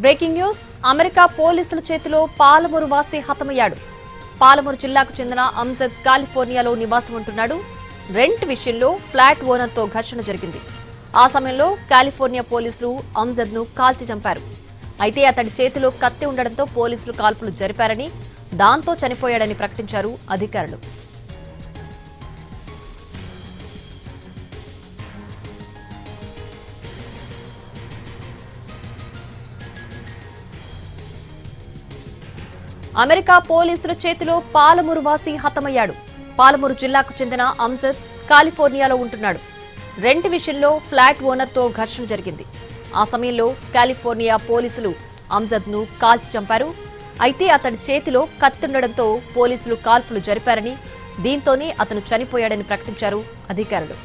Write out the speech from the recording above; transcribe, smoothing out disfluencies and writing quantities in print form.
Breaking news America పోలీసుల చేతిలో పాలమూరు వాసి హతమయ్యాడు. పాలమూరు జిల్లాకు చెందిన అంజద్ కాలిఫోర్నియాలో నివాసం ఉంటున్నాడు. రెంట్ విషయంలో ఫ్లాట్ ఓనర్తో ఘర్షణ జరిగింది. ఆ సమయంలో కాలిఫోర్నియా పోలీసులు అంజద్ ను కాల్చి చంపారు. అయితే అతడి చేతిలో కత్తి ఉండడంతో పోలీసులు కాల్పులు జరిపారని, దాంతో చనిపోయాడని ప్రకటించారు అధికారులు. అమెరికా పోలీసుల చేతిలో పాలమూరు వాసి హతమయ్యాడు. పాలమూరు జిల్లాకు చెందిన అంజద్ కాలిఫోర్నియాలో ఉంటున్నాడు. రెంట్ విషయంలో ఫ్లాట్ ఓనర్తో ఘర్షణ జరిగింది. ఆ సమయంలో కాలిఫోర్నియా పోలీసులు అంజద్ ను కాల్చి చంపారు. అయితే అతడి చేతిలో కత్తుండడంతో పోలీసులు కాల్పులు జరిపారని, దీంతోనే అతను చనిపోయాడని ప్రకటించారు అధికారులు.